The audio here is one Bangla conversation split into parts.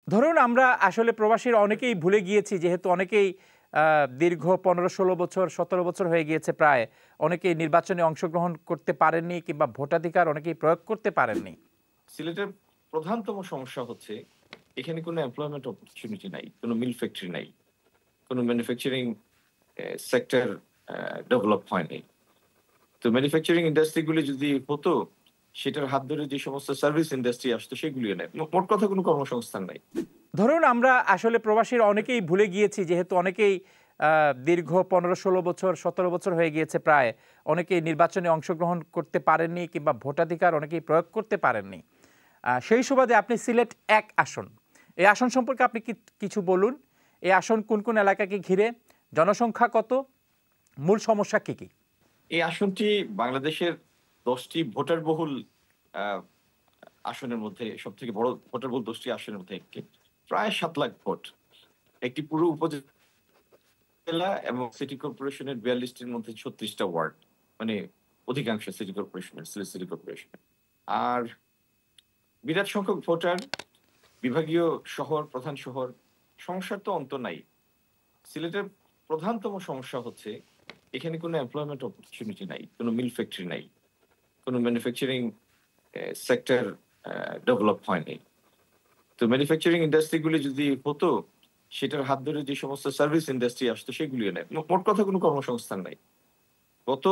ধরুন আমরা আসলে প্রবাসীরা অনেকেই ভুলে গিয়েছি, যেহেতু অনেকেই দীর্ঘ ১৫-১৬ বছর ১৭ বছর হয়ে গিয়েছে প্রায়। অনেকেই নির্বাচনে অংশগ্রহণ করতে পারেননি কিংবা ভোটাধিকার অনেকেই প্রয়োগ করতে পারেননি। সিলেটের প্রধানতম সমস্যা হচ্ছে এখানে কোনো এমপ্লয়মেন্ট অপরচুনিটি নাই, কোনো মিল ফ্যাক্টরি নাই, কোনো ম্যানুফ্যাকচারিং সেক্টর ডেভেলপ হয় নাই। তো ম্যানুফ্যাকচারিং ইন্ডাস্ট্রি গুলি যদি হতো, সেটার হাত ধরে যে সমস্ত সার্ভিস ইন্ডাস্ট্রি আসতো সেগুলিও নাই। মোট কথা কোনো কর্মসংস্থান নাই। ধরুন আমরা আসলে প্রবাসীরা অনেকেই ভুলে গিয়েছি, যেহেতু অনেকেই দীর্ঘ ১৫-১৬ বছর ১৭ বছর হয়ে গিয়েছে প্রায়। অনেকেই নির্বাচনে অংশগ্রহণ করতে পারেননি কিংবা ভোটাধিকার অনেকেই প্রয়োগ করতে পারেননি। সেই সুবাদে আপনি সিলেট ১ আসন। এই আসন সম্পর্কে আপনি কিছু বলুন। এই আসন কোন, কোন এলাকাকে ঘিরে? জনসংখ্যা কত? মূল সমস্যা কি, কি? এই আসনটি বাংলাদেশের ১০ টি ভোটার বহুল আ আসনের মধ্যে সবথেকে বড় ভোটার বহুল ১০ টি আসনের মধ্যে একটি। প্রায় ৭ লাখ ভোট। একটি পুরো উপজেলা এবং সিটি কর্পোরেশনের ৪২ টির মধ্যে ৩৬ টা ওয়ার্ড। মানে অধিকাংশ সিটি কর্পোরেশনের, সিলেট সিটি কর্পোরেশনের। আর বিরাট সংখ্যক ভোটার, বিভাগীয় শহর, প্রধান শহর, সমস্যার তো অন্ত নাই। সিলেটের প্রধানতম সমস্যা হচ্ছে এখানে কোনো এমপ্লয়মেন্ট অপরচুনিটি নাই, কোনো মিল ফ্যাক্টরি নাই, কোনো ম্যানুফ্যাকচারিং সেক্টর ডেভেলপ হয় নাই। তো ম্যানুফ্যাকচারিং ইন্ডাস্ট্রি গুলি যদি হতো, সেটার হাত ধরে যে সমস্ত সার্ভিস ইন্ডাস্ট্রি আসতো সেগুলিও নাই। মোট কথা কোনো কর্মসংস্থান নাই। গত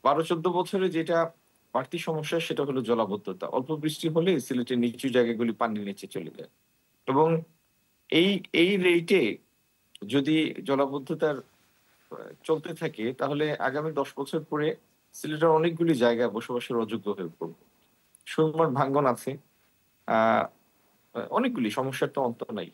১২-১৪ বছরে যেটা বাড়তি সমস্যা সেটা হলো জলাবদ্ধতা। অল্প বৃষ্টি হলে সিলেটের নিচু জায়গাগুলি পানির নিচে চলে যায়। এবং এই এই রেটে যদি জলাবদ্ধতার আ চলতে থাকে তাহলে আগামী ১০ বছর পরে সিলেটের অনেকগুলি জায়গা বসবাসের অযোগ্য হয়ে পড়বে। সুরমার ভাঙ্গন আছে। আ অনেকগুলি সমস্যার তো অন্ত নাই।